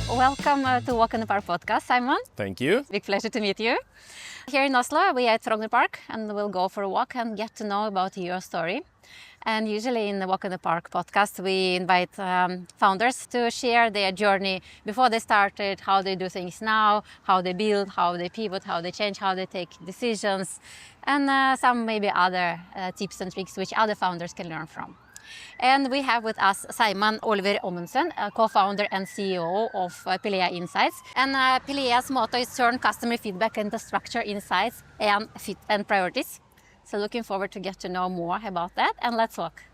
Welcome to Walk in the Park podcast, Simon. Thank you. Big pleasure to meet you. Here in Oslo, we are at Frogner Park and we'll go for a walk and get to know about your story. And usually in the Walk in the Park podcast, we invite founders to share their journey before they started, how they do things now, how they build, how they pivot, how they change, how they take decisions, and some maybe other tips and tricks which other founders can learn from. And we have with us Simon Ommundsen, co-founder and CEO of Pilea Insights. And Pilea's motto is turn customer feedback into structure, insights, and fit and priorities. So looking forward to get to know more about that. And let's walk.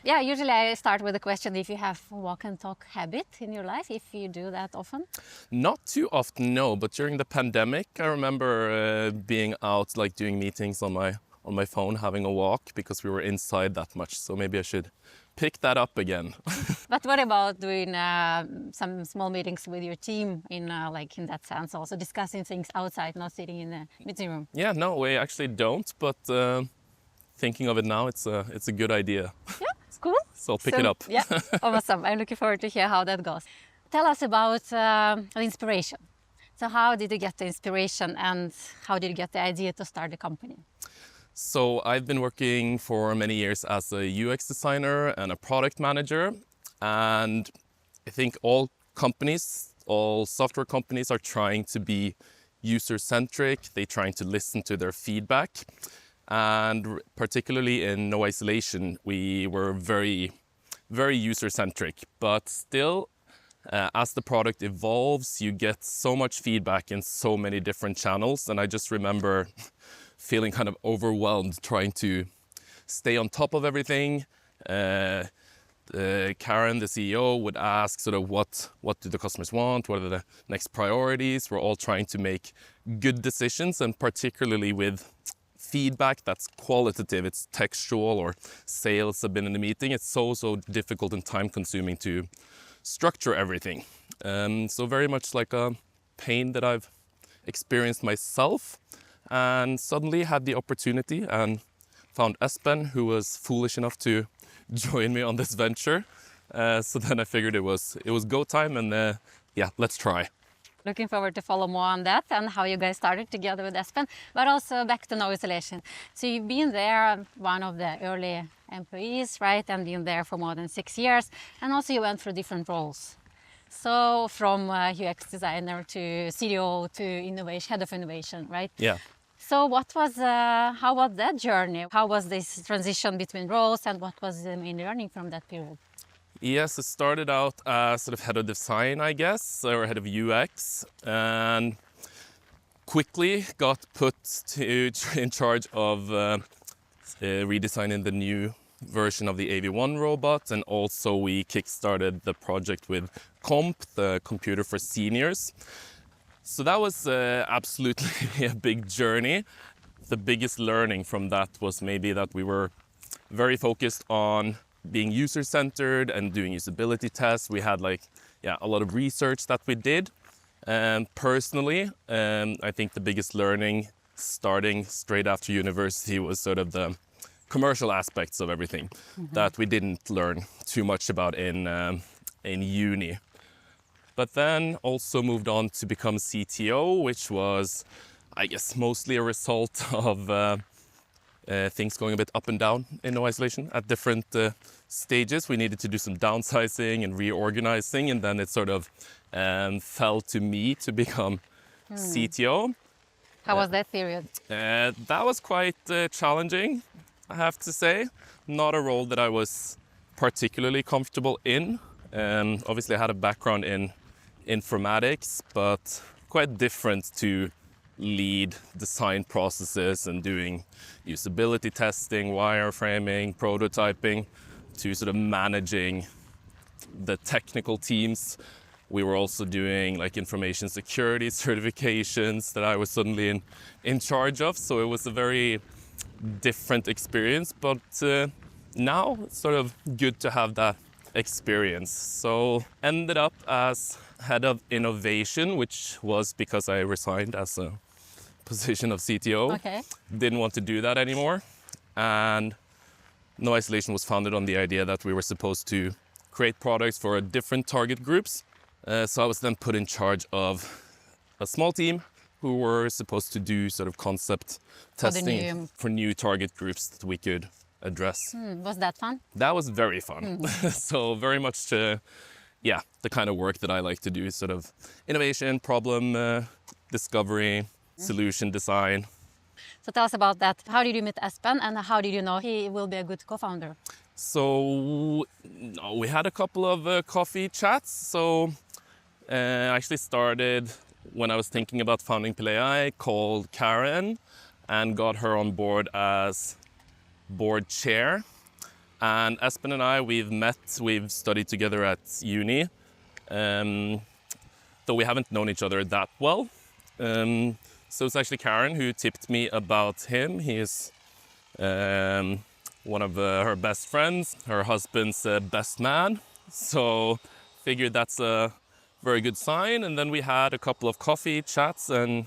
Yeah, usually I start with a question if you have a walk and talk habit in your life, if you do that often. Not too often, no. But during the pandemic, I remember being out, like doing meetings on my phone, having a walk because we were inside that much. So maybe I should pick that up again. But what about doing some small meetings with your team in that sense, also discussing things outside, not sitting in the meeting room? Yeah, no, we actually don't. But thinking of it now, it's a good idea. Yeah, it's cool. So I'll pick it up. Yeah, awesome. I'm looking forward to hear how that goes. Tell us about the inspiration. So how did you get the inspiration and how did you get the idea to start the company? So I've been working for many years as a UX designer and a product manager. And I think all software companies are trying to be user-centric. They're trying to listen to their feedback. And particularly in No Isolation, we were very, very user-centric. But still, as the product evolves, you get so much feedback in so many different channels. And I just remember feeling kind of overwhelmed trying to stay on top of everything. Karen, the CEO, would ask sort of what do the customers want? What are the next priorities? We're all trying to make good decisions, and particularly with feedback that's qualitative, it's textual, or sales have been in the meeting. It's so difficult and time consuming to structure everything. So very much like a pain that I've experienced myself. And suddenly had the opportunity and found Espen, who was foolish enough to join me on this venture. So then I figured it was go time, and let's try. Looking forward to follow more on that and how you guys started together with Espen, but also back to No Isolation. So you've been there, one of the early employees, right? And been there for more than 6 years. And also you went through different roles. So from UX designer to CDO to head of innovation, right? Yeah. So how was that journey? How was this transition between roles, and what was the main learning from that period? Yes, it started out as sort of head of design, I guess, or head of UX, and quickly got put in charge of redesigning the new version of the AV1 robot, and also we kickstarted the project with COMP, the Computer for Seniors. So that was absolutely a big journey. The biggest learning from that was maybe that we were very focused on being user-centered and doing usability tests. We had a lot of research that we did. And personally, I think the biggest learning starting straight after university was sort of the commercial aspects of everything that we didn't learn too much about in uni. But then also moved on to become CTO, which was, I guess, mostly a result of things going a bit up and down in No Isolation at different stages. We needed to do some downsizing and reorganizing, and then it sort of fell to me to become CTO. How was that period? That was quite challenging, I have to say. Not a role that I was particularly comfortable in. Obviously, I had a background in informatics, but quite different to lead design processes and doing usability testing, wireframing, prototyping, to sort of managing the technical teams. We were also doing information security certifications that I was suddenly in charge of. So it was a very different experience, but now it's sort of good to have that experience. So ended up as head of innovation, which was because I resigned as a position of CTO. Okay. Didn't want to do that anymore. And No Isolation was founded on the idea that we were supposed to create products for different target groups, So I was then put in charge of a small team who were supposed to do sort of concept testing for new target groups that we could address. Was that fun? That was very fun. So very much, the kind of work that I like to do, sort of innovation, problem discovery, solution design. So tell us about that. How did you meet Espen and how did you know he will be a good co-founder? So we had a couple of coffee chats. So I actually started when I was thinking about founding Pilea. I called Karen and got her on board as board chair. And Espen and I, we've studied together at uni, though we haven't known each other that well. So it's actually Karen who tipped me about him. He is one of her best friends, her husband's best man. So figured that's a very good sign. And then we had a couple of coffee chats and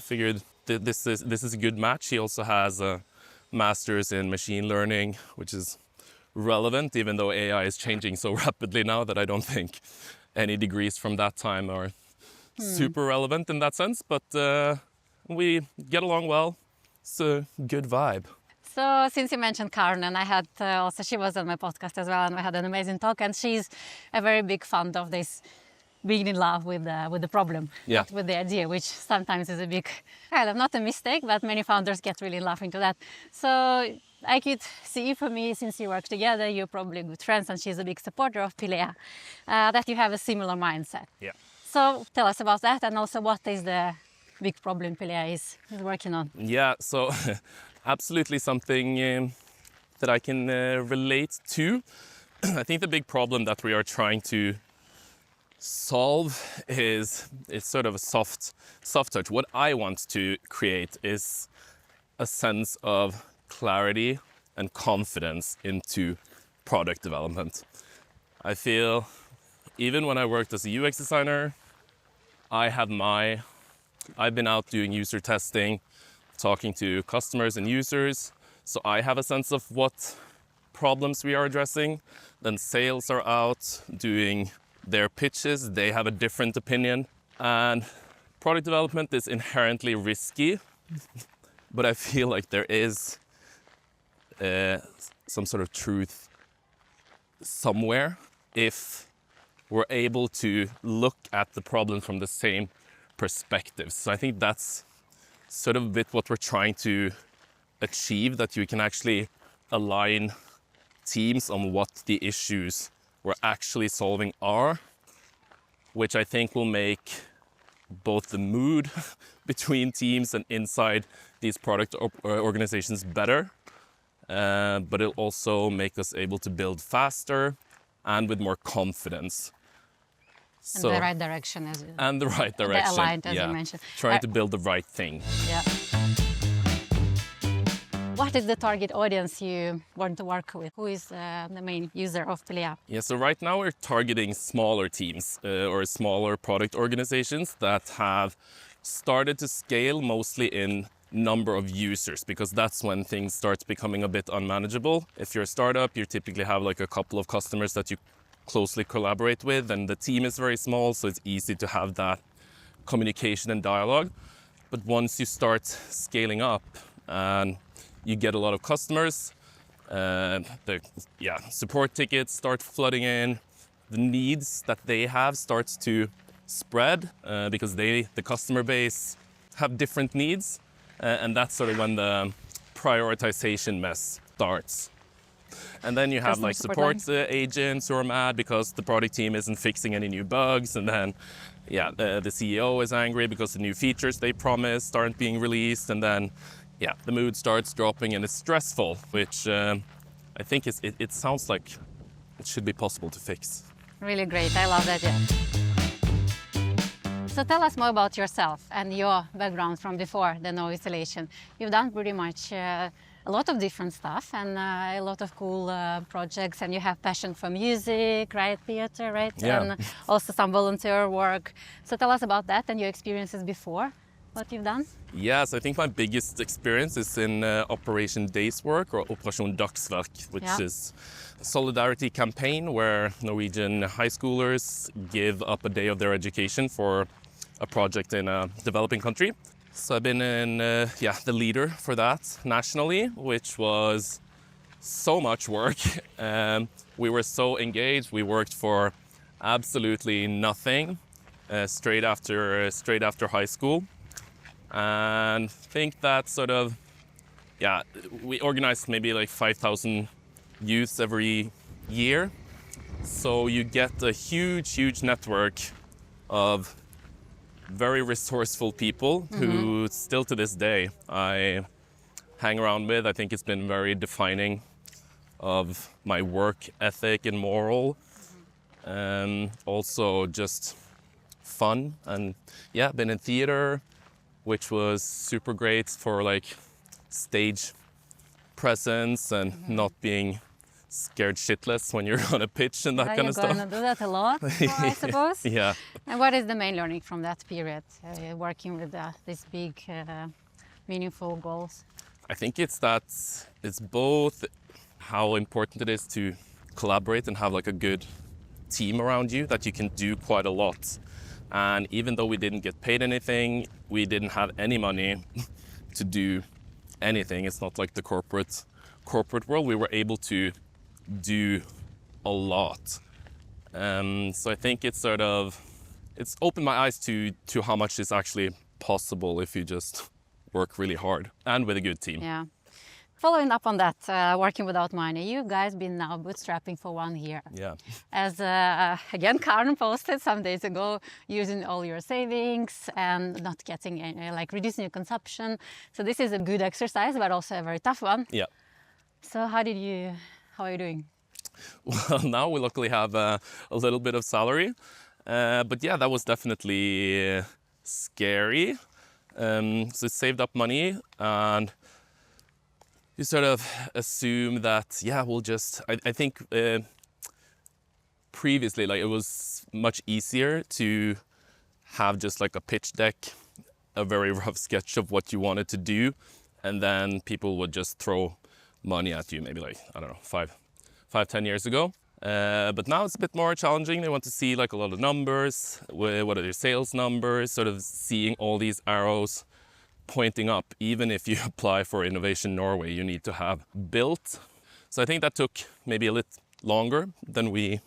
figured this is a good match. He also has a master's in machine learning, which is relevant, even though AI is changing so rapidly now that I don't think any degrees from that time are super relevant in that sense. But we get along well. It's a good vibe. So since you mentioned Karen, and I had she was on my podcast as well, and we had an amazing talk, and she's a very big fan of this being in love with the problem, not with the idea, which sometimes is a big, kind of not a mistake, but many founders get really in love into that. So I could see for me, since you work together, you're probably good friends, and she's a big supporter of Pilea, that you have a similar mindset. Yeah. So tell us about that, and also what is the big problem Pilea is working on? Yeah, so absolutely something that I can relate to. I think the big problem that we are trying to solve is sort of a soft touch. What I want to create is a sense of clarity and confidence into product development. I feel even when I worked as a UX designer, I've been out doing user testing, talking to customers and users, so I have a sense of what problems we are addressing. Then sales are out doing their pitches, they have a different opinion. And product development is inherently risky, but I feel like there is some sort of truth somewhere if we're able to look at the problem from the same perspective. So I think that's sort of a bit what we're trying to achieve, that you can actually align teams on what the issues we're actually solving are, which I think will make both the mood between teams and inside these product organizations better, but it'll also make us able to build faster and with more confidence. So, and the right direction as well. And the right direction. Aligned, as you mentioned. Trying to build the right thing. Yeah. What is the target audience you want to work with? Who is the main user of Pilea? Yeah, so right now we're targeting smaller teams or smaller product organizations that have started to scale mostly in number of users, because that's when things start becoming a bit unmanageable. If you're a startup, you typically have like a couple of customers that you closely collaborate with, and the team is very small, so it's easy to have that communication and dialogue. But once you start scaling up and you get a lot of customers, the support tickets start flooding in, the needs that they have starts to spread because the customer base have different needs, and that's sort of when the prioritization mess starts. And then you have like support agents who are mad because the product team isn't fixing any new bugs, and then the CEO is angry because the new features they promised aren't being released, and then the mood starts dropping and it's stressful, which I think it sounds like it should be possible to fix. Really great, I love that. Yeah. So tell us more about yourself and your background from before the no installation. You've done pretty much a lot of different stuff and a lot of cool projects, and you have passion for music, right, theater, right? Yeah. And also some volunteer work. So tell us about that and your experiences before. what you've done? Yes, I think my biggest experience is in Operation Days Work, or Operasjon Dagsverk, which is a solidarity campaign where Norwegian high schoolers give up a day of their education for a project in a developing country. So I've been in, the leader for that nationally, which was so much work. We were so engaged. We worked for absolutely nothing straight after high school, and I think that we organized maybe like 5,000 youths every year. So you get a huge network of very resourceful people who still to this day I hang around with. I think it's been very defining of my work ethic and moral. Also just fun, and been in theater, which was super great for like stage presence and not being scared shitless when you're on a pitch and that kind of stuff. You're going to do that a lot, I suppose. Yeah. And what is the main learning from that period, working with these big, meaningful goals? I think it's both how important it is to collaborate and have like a good team around you, that you can do quite a lot. And even though we didn't get paid anything, we didn't have any money to do anything. It's not like the corporate world. We were able to do a lot. So I think it's opened my eyes to how much is actually possible if you just work really hard and with a good team. Yeah. Following up on that, working without money, you guys been now bootstrapping for 1 year. Yeah. As again, Karen posted some days ago, using all your savings and not getting any, reducing your consumption. So this is a good exercise, but also a very tough one. Yeah. So how are you doing? Well, now we luckily have a little bit of salary. But yeah, that was definitely scary. So it saved up money, and you sort of assume that, we'll just, I think previously, it was much easier to have just like a pitch deck, a very rough sketch of what you wanted to do, and then people would just throw money at you, maybe 5-10 years ago. But now it's a bit more challenging. They want to see a lot of numbers, what are their sales numbers, sort of seeing all these arrows pointing up. Even if you apply for Innovation Norway, you need to have built. So I think that took maybe a little longer than we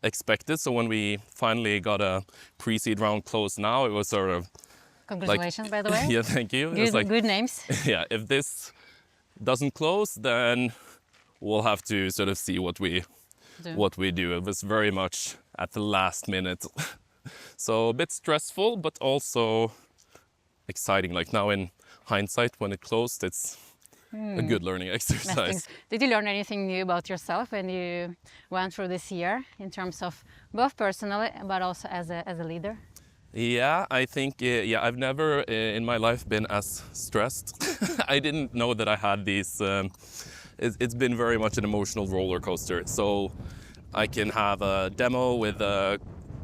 expected. So when we finally got a pre-seed round closed now, it was sort of... Congratulations, by the way. Yeah, thank you. Good names. Yeah, if this doesn't close, then we'll have to sort of see what we do. It was very much at the last minute. So a bit stressful, but also exciting. Now in hindsight, when it closed, it's a good learning exercise. Did you learn anything new about yourself when you went through this year, in terms of both personally but also as a leader? Yeah, I think, I've never in my life been as stressed. I didn't know that I had these, it's been very much an emotional roller coaster. So I can have a demo with a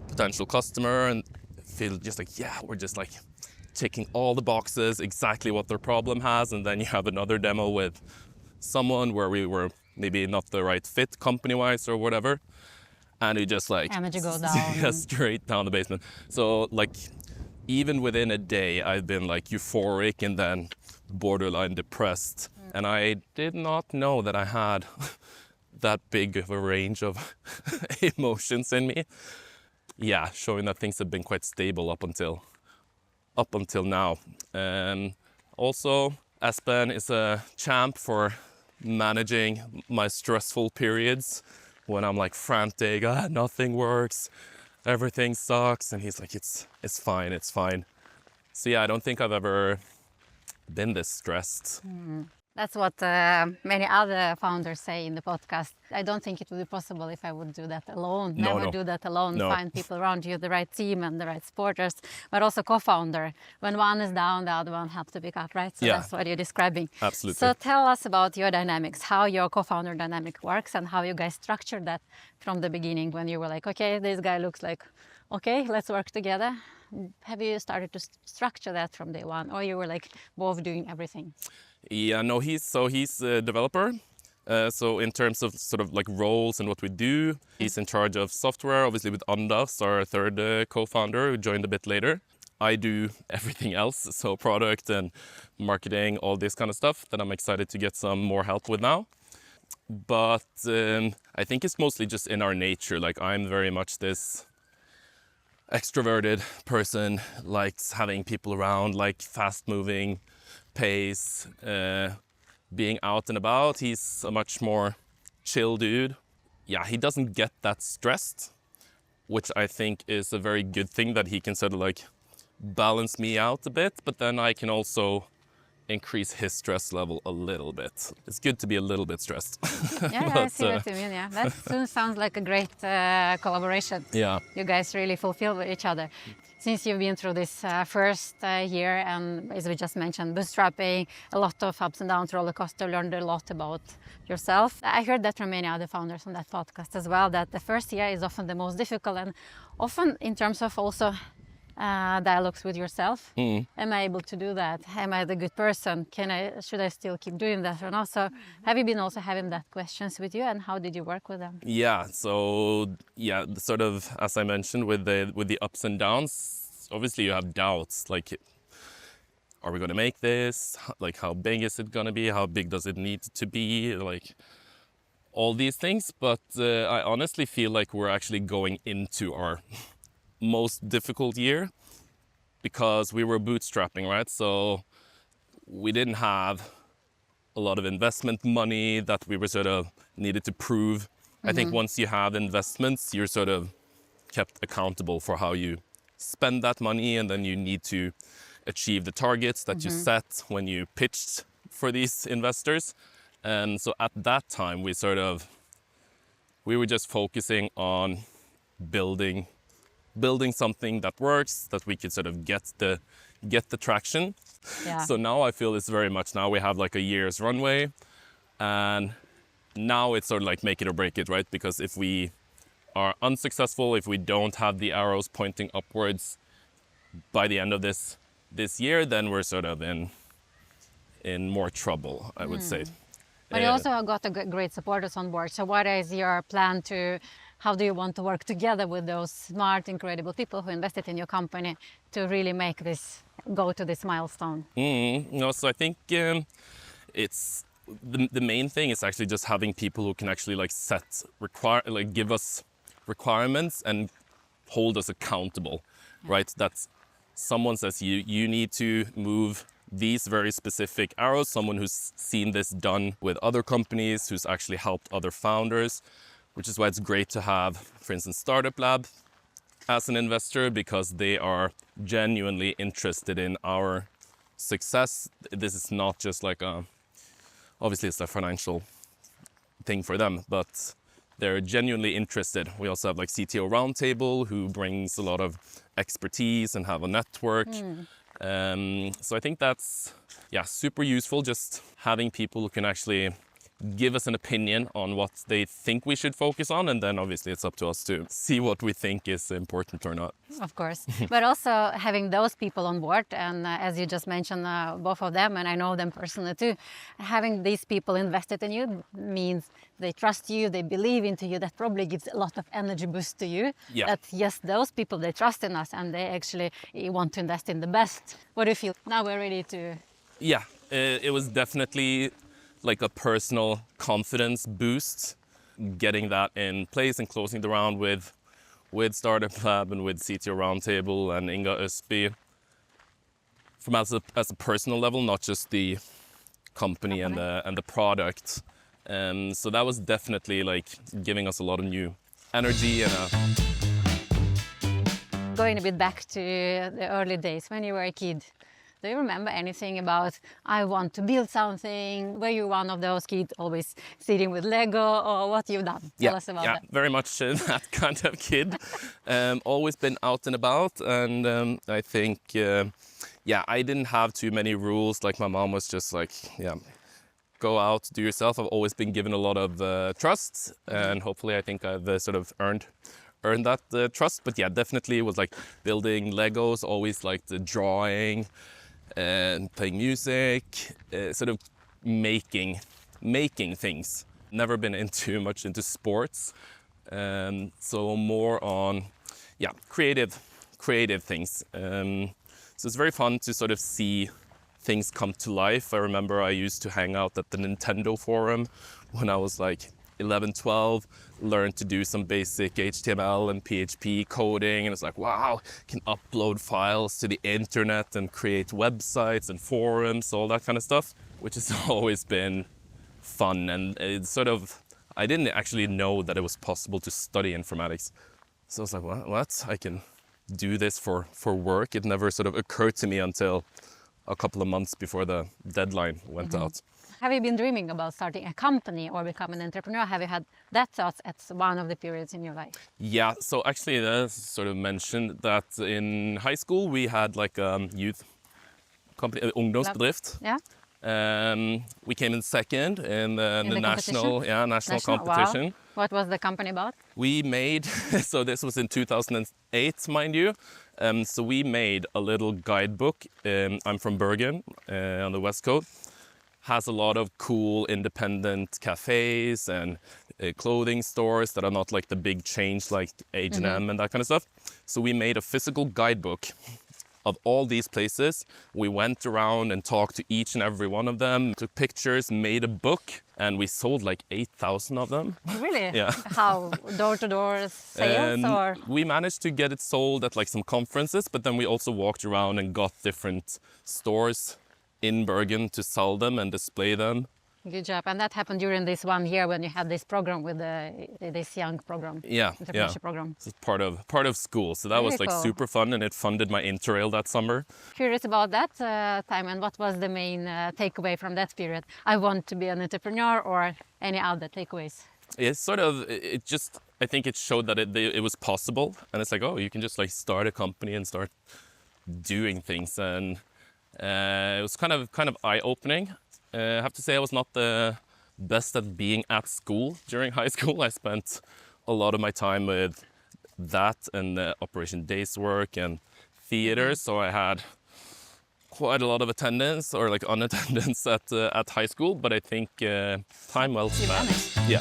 potential customer and feel just we're just ticking all the boxes, exactly what their problem has. And then you have another demo with someone where we were maybe not the right fit company-wise or whatever. And it just energy go down. Straight down the basement. So even within a day, I've been euphoric and then borderline depressed. And I did not know that I had that big of a range of emotions in me. Yeah, showing that things have been quite stable up until now. And also, Espen is a champ for managing my stressful periods when I'm frantic, nothing works, everything sucks, and he's it's fine. So yeah, I don't think I've ever been this stressed. That's what many other founders say in the podcast. I don't think it would be possible if I would do that alone. Never do that alone. No. Find people around you, the right team and the right supporters, but also co-founder. When one is down, the other one helps to pick up, right? So that's what you're describing. Absolutely. So tell us about your dynamics, how your co-founder dynamic works and how you guys structured that from the beginning when you were okay, this guy looks like okay, let's work together. Have you started to structure that from day one, or you were like both doing everything? Yeah, no, he's a developer. So in terms of sort of like roles and what we do, he's in charge of software, obviously with Anders, our third co-founder, who joined a bit later. I do everything else, so product and marketing, all this kind of stuff that I'm excited to get some more help with now. But I think it's mostly just in our nature. Like I'm very much this extroverted person, likes having people around, like fast moving pace, being out and about. He's a much more chill dude. Yeah, he doesn't get that stressed, which I think is a very good thing, that he can sort of like balance me out a bit, but then I can also increase his stress level a little bit. It's good to be a little bit stressed. Yeah, I see what you mean. Yeah, that sounds like a great collaboration. Yeah. You guys really fulfill each other. Since you've been through this first year, and as we just mentioned, bootstrapping, a lot of ups and downs, roller coaster, learned a lot about yourself. I heard that from many other founders on that podcast as well, that the first year is often the most difficult, and often in terms of also dialogues with yourself. Am I able to do that? Am I the good person? Should I still keep doing that or not? So have you been also having that questions with you, and how did you work with them? Yeah, so yeah, sort of as I mentioned with the ups and downs, obviously you have doubts, like are we going to make this? Like how big is it going to be? How big does it need to be? Like all these things, but I honestly feel like we're actually going into our most difficult year, because we were bootstrapping, right? So we didn't have a lot of investment money that we were sort of needed to prove. I think once you have investments, you're sort of kept accountable for how you spend that money, and then you need to achieve the targets that you set when you pitched for these investors. And so at that time, we were just focusing on building something that works, that we could sort of get the traction. Yeah. So now I feel it's very much, now we have like a year's runway, and now it's sort of like make it or break it, right? Because if we are unsuccessful, if we don't have the arrows pointing upwards by the end of this year, then we're sort of in more trouble, I would say. But you also got great supporters on board. So what is your plan how do you want to work together with those smart, incredible people who invested in your company to really make this go to this milestone? No, so I think it's the main thing is actually just having people who can actually like give us requirements and hold us accountable, right? That's someone says you need to move these very specific arrows, someone who's seen this done with other companies, who's actually helped other founders, which is why it's great to have, for instance, Startup Lab as an investor, because they are genuinely interested in our success. This is not just like obviously it's a financial thing for them, but they're genuinely interested. We also have like CTO Roundtable, who brings a lot of expertise and have a network. So I think that's super useful, just having people who can actually give us an opinion on what they think we should focus on, and then obviously it's up to us to see what we think is important or not. Of course, but also having those people on board, and as you just mentioned, both of them, and I know them personally too, having these people invested in you means they trust you, they believe into you. That probably gives a lot of energy boost to you. Yeah. That yes, those people, they trust in us, and they actually want to invest in the best. What do you feel? Now we're ready to... Yeah, it was definitely like a personal confidence boost, getting that in place and closing the round with Startup Lab and with CTO Roundtable and Inga Østby, from as a personal level, not just the company and the product. So that was definitely like giving us a lot of new energy and Going a bit back to the early days when you were a kid. Do you remember anything about, I want to build something? Were you one of those kids always sitting with Lego, or what you've done? Tell us about that. Yeah, very much that kind of kid. Always been out and about, and I think, I didn't have too many rules. Like my mom was just like, go out, do yourself. I've always been given a lot of trust, and hopefully I think I've sort of earned earn that trust. But yeah, definitely it was like building Legos, always like the drawing and playing music, sort of making things. Never been much into sports, so more on creative things. So it's very fun to sort of see things come to life. I remember I used to hang out at the Nintendo forum when I was like 11, 12, learned to do some basic HTML and PHP coding, and it's like, wow, can upload files to the internet and create websites and forums, all that kind of stuff, which has always been fun. And it's sort of, I didn't actually know that it was possible to study informatics. So I was like, what? I can do this for work. It never sort of occurred to me until a couple of months before the deadline went out. Have you been dreaming about starting a company or become an entrepreneur? Have you had that thought at one of the periods in your life? Yeah, so actually that's sort of mentioned that in high school we had like a youth company, ungdomsbedrift. Yeah. We came in second in the national competition. Wow. What was the company about? We made, so this was in 2008, mind you. So we made a little guidebook. I'm from Bergen on the west coast. Has a lot of cool independent cafes and clothing stores that are not like the big chains like H&M and that kind of stuff. So we made a physical guidebook of all these places. We went around and talked to each and every one of them, took pictures, made a book, and we sold like 8,000 of them. Really? Yeah. How? Door-to-door sales? Or? We managed to get it sold at like some conferences, but then we also walked around and got different stores in Bergen to sell them and display them. Good job. And that happened during this 1 year when you had this program with this young program. Yeah, entrepreneurship program. It's part of school. So that was like cool. super fun, and it funded my interrail that summer. Curious about that time, and what was the main takeaway from that period? I want to be an entrepreneur, or any other takeaways? It's sort of, I think it showed that it was possible. And it's like, oh, you can just like start a company and start doing things. And it was kind of eye-opening. I have to say I was not the best at being at school during high school. I spent a lot of my time with that and Operation Days work and theater. So I had quite a lot of attendance or like unattendance at high school. But I think time well spent. Yeah.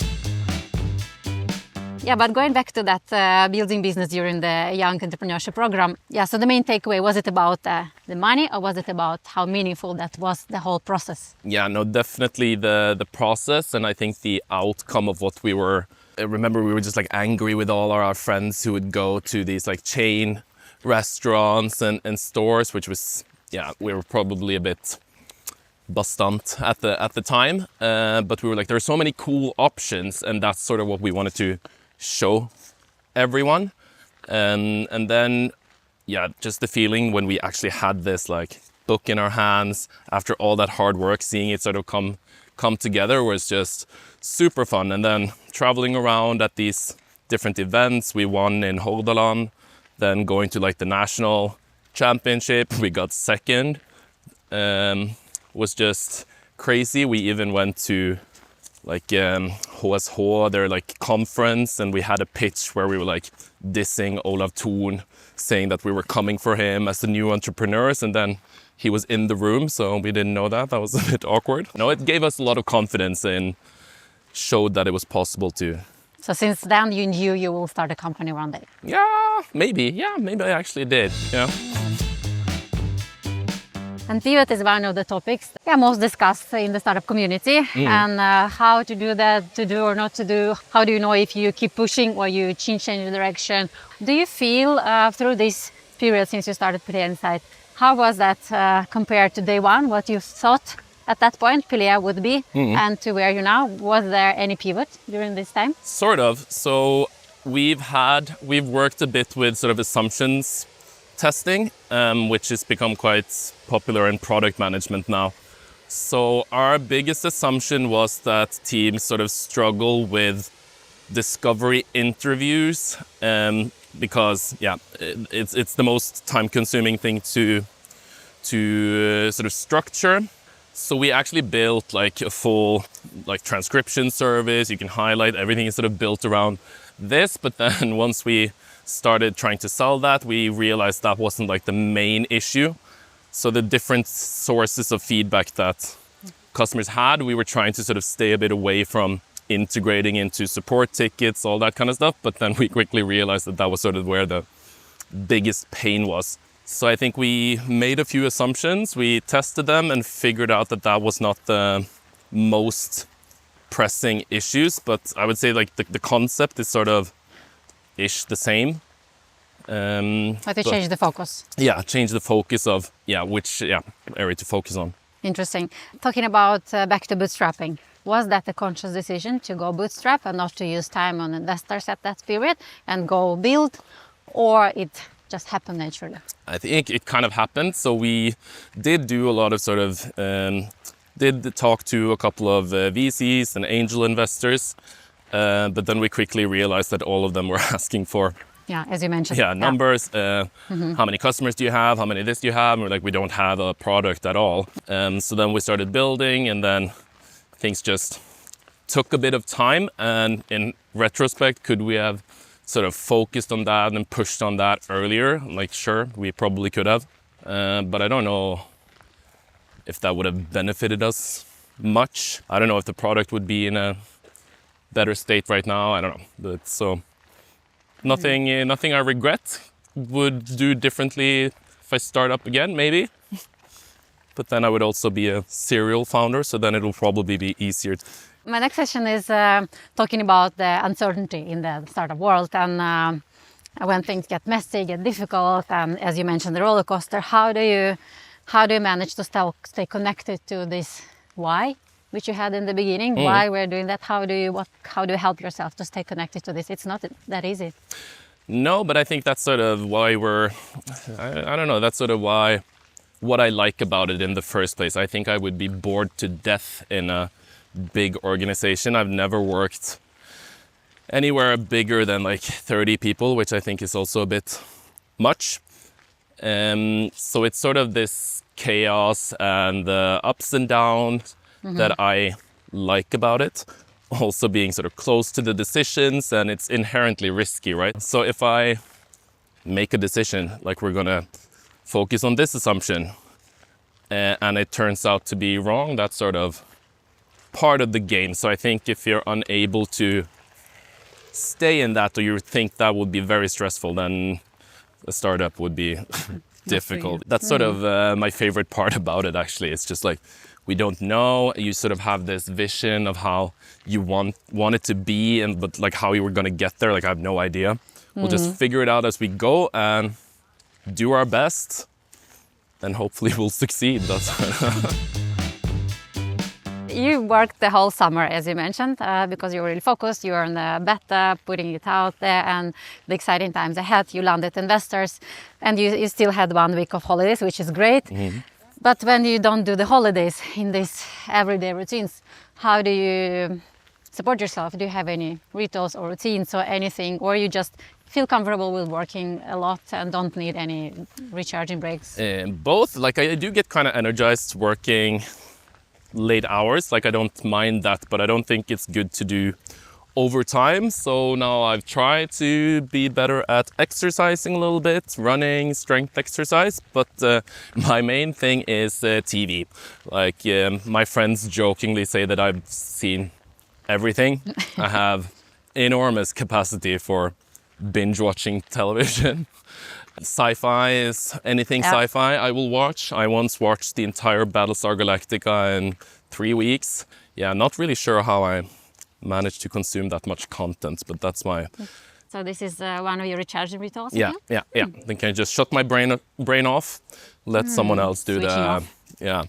Yeah, but going back to that building business during the Young Entrepreneurship Program, yeah, so the main takeaway, was it about the money, or was it about how meaningful that was, the whole process? Yeah, no, definitely the process, and I think the outcome of what we were... I remember we were just like angry with all our friends who would go to these like chain restaurants and stores, which was, yeah, we were probably a bit bastant at the time, but we were like, there are so many cool options, and that's sort of what we wanted to show everyone. And then, yeah, just the feeling when we actually had this like book in our hands after all that hard work, seeing it sort of come together was just super fun. And then traveling around at these different events, we won in Hordaland, then going to like the national championship, we got second, was just crazy. We even went to like HSH, their like conference, and we had a pitch where we were like dissing Olav Thon, saying that we were coming for him as the new entrepreneurs, and then he was in the room, so we didn't know that. That was a bit awkward. No, it gave us a lot of confidence and showed that it was possible to. So since then you knew you will start a company one day? Yeah, maybe I actually did, yeah. And pivot is one of the topics most discussed in the startup community. And how to do that, to do or not to do. How do you know if you keep pushing or you change the direction? Do you feel through this period since you started Pilea Insights, how was that compared to day one, what you thought at that point Pilea would be and to where you now? Was there any pivot during this time? Sort of. So we've worked a bit with sort of assumptions testing, which has become quite popular in product management now. So our biggest assumption was that teams sort of struggle with discovery interviews, because it's the most time-consuming thing to sort of structure. So we actually built like a full like transcription service. You can highlight, everything is sort of built around this. But then once we started trying to sell that, we realized that wasn't like the main issue. So the different sources of feedback that customers had, we were trying to sort of stay a bit away from integrating into support tickets, all that kind of stuff. But then we quickly realized that that was sort of where the biggest pain was. So I think we made a few assumptions, we tested them and figured out that that was not the most pressing issues. But I would say like the concept is sort of ish the same. But they changed the focus. Yeah, change the focus of which area to focus on. Interesting. Talking about back to bootstrapping, was that a conscious decision to go bootstrap and not to use time on investors at that period and go build, or it just happened naturally? I think it kind of happened. So we did do a lot of sort of, did talk to a couple of VCs and angel investors, but then we quickly realized that all of them were asking for, as you mentioned. Numbers, how many customers do you have, how many this do you have, and we're like, we don't have a product at all. So then we started building, and then things just took a bit of time, and in retrospect, could we have sort of focused on that and pushed on that earlier? Like, sure, we probably could have, but I don't know if that would have benefited us much. I don't know if the product would be in a better state right now. I don't know, but so nothing I regret. Would do differently if I start up again, maybe. But then I would also be a serial founder, so then it'll probably be easier. My next question is talking about the uncertainty in the startup world, and when things get messy, get difficult, and as you mentioned, the roller coaster. How do you manage to stay connected to this why, which you had in the beginning? Why we're doing that? How do you help yourself to stay connected to this? It's not that easy. No, but I think that's sort of why I don't know. That's sort of why what I like about it in the first place. I think I would be bored to death in a big organization. I've never worked anywhere bigger than like 30 people, which I think is also a bit much. So it's sort of this chaos and the ups and downs that I like about it. Also being sort of close to the decisions, and it's inherently risky, right? So if I make a decision, like we're gonna focus on this assumption, and it turns out to be wrong, that's sort of part of the game. So I think if you're unable to stay in that, or you think that would be very stressful, then a startup would be difficult. That's sort of my favorite part about it, actually. It's just like, we don't know. You sort of have this vision of how you want it to be, but like how you were gonna get there, like I have no idea. We'll just figure it out as we go and do our best, and hopefully we'll succeed. That's You worked the whole summer, as you mentioned, because you were really focused. You were in the beta, putting it out there, and the exciting times ahead. You landed investors, and you still had 1 week of holidays, which is great. But when you don't do the holidays in these everyday routines, how do you support yourself? Do you have any rituals or routines or anything, or you just feel comfortable with working a lot and don't need any recharging breaks? Both. Like I do get kind of energized working late hours. Like I don't mind that, but I don't think it's good to do overtime. So now I've tried to be better at exercising a little bit, running, strength exercise. But my main thing is TV. Like my friends jokingly say that I've seen everything. I have enormous capacity for binge watching television. Sci-fi is anything sci-fi I will watch. I once watched the entire Battlestar Galactica in 3 weeks. Yeah, not really sure how I managed to consume that much content, but that's my... So this is one of your recharging rituals? Yeah. Then can I just shut my brain off, let someone else do the... Yeah.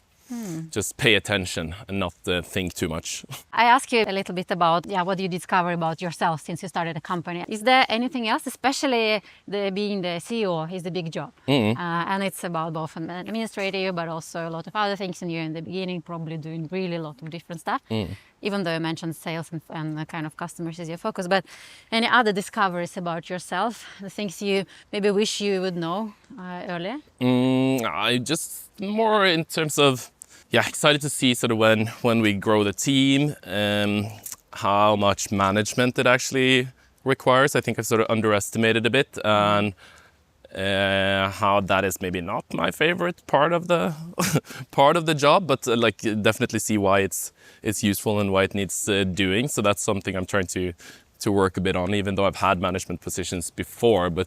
Just pay attention and not think too much. I ask you a little bit about what you discover about yourself since you started a company. Is there anything else, especially being the CEO is the big job, and it's about both administrative but also a lot of other things, and you're in the beginning probably doing really a lot of different stuff, even though you mentioned sales and the kind of customers is your focus. But any other discoveries about yourself, the things you maybe wish you would know earlier? I just more in terms of yeah, excited to see sort of when we grow the team, how much management it actually requires. I think I've sort of underestimated a bit, and how that is maybe not my favorite part of the part of the job, but like definitely see why it's useful and why it needs doing. So that's something I'm trying to work a bit on, even though I've had management positions before, but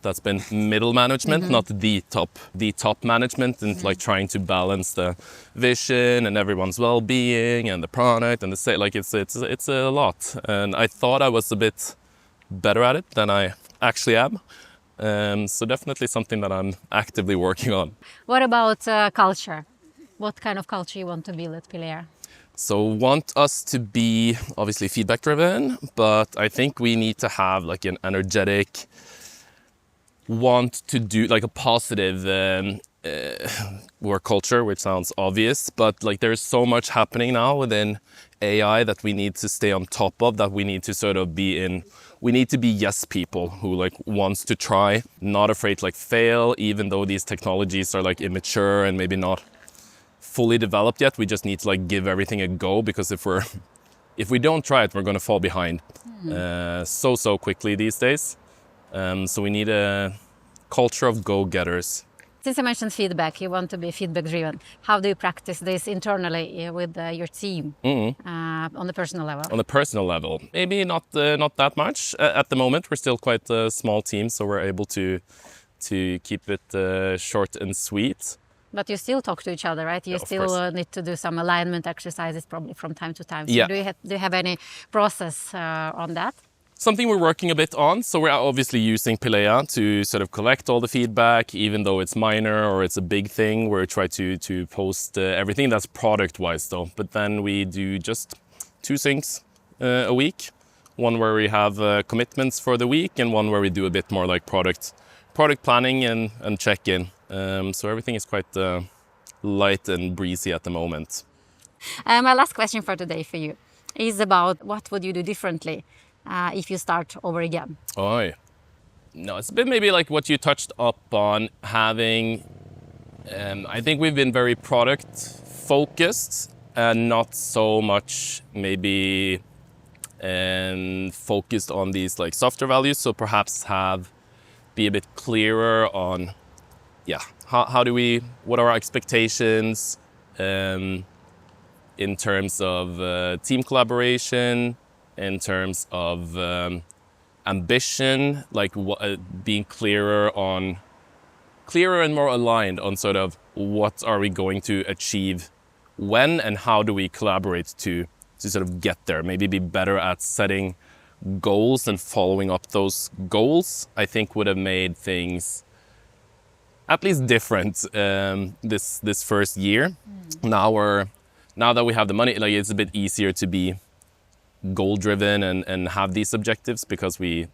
that's been middle management, not the top management, and like trying to balance the vision and everyone's well-being and the product and the sale. Like it's a lot, and I thought I was a bit better at it than I actually am. So definitely something that I'm actively working on. What about culture? What kind of culture you want to build at Pilea? So want us to be obviously feedback driven, but I think we need to have like an energetic want to do like a positive work culture, which sounds obvious, but like there's so much happening now within AI that we need to stay on top of, that we need to sort of we need to be yes people who like wants to try, not afraid to like fail, even though these technologies are like immature and maybe not fully developed yet. We just need to like give everything a go, because if we don't try it, we're going to fall behind so quickly these days. So we need a culture of go-getters. Since you mentioned feedback, you want to be feedback driven. How do you practice this internally with your team on the personal level? On the personal level, maybe not that much at the moment. We're still quite a small team, so we're able to keep it short and sweet. But you still talk to each other, right? You still need to do some alignment exercises probably from time to time. So yeah. Do you have any process on that? Something we're working a bit on. So we're obviously using Pilea to sort of collect all the feedback, even though it's minor or it's a big thing. We try to post everything that's product-wise though. But then we do just 2 things a week. One where we have commitments for the week, and one where we do a bit more like product planning and check-in. So everything is quite light and breezy at the moment. My last question for today for you is about what would you do differently if you start over again? Oh, no, it's a bit maybe like what you touched up on, having, I think we've been very product focused and not so much maybe focused on these like softer values. So perhaps be a bit clearer on, what are our expectations in terms of team collaboration, in terms of ambition, like being clearer and more aligned on sort of what are we going to achieve when, and how do we collaborate to sort of get there. Maybe be better at setting goals and following up those goals, I think would have made things at least different this first year. Now that we have the money, like it's a bit easier to be goal driven and have these objectives, because we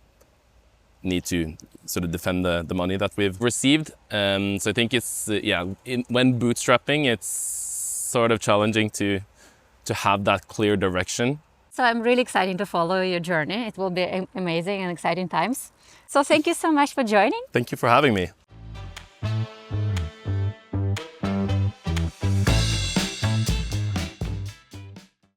need to sort of defend the money that we've received. So I think it's when bootstrapping, it's sort of challenging to have that clear direction. So I'm really excited to follow your journey. It will be amazing and exciting times. So thank you so much for joining. Thank you for having me.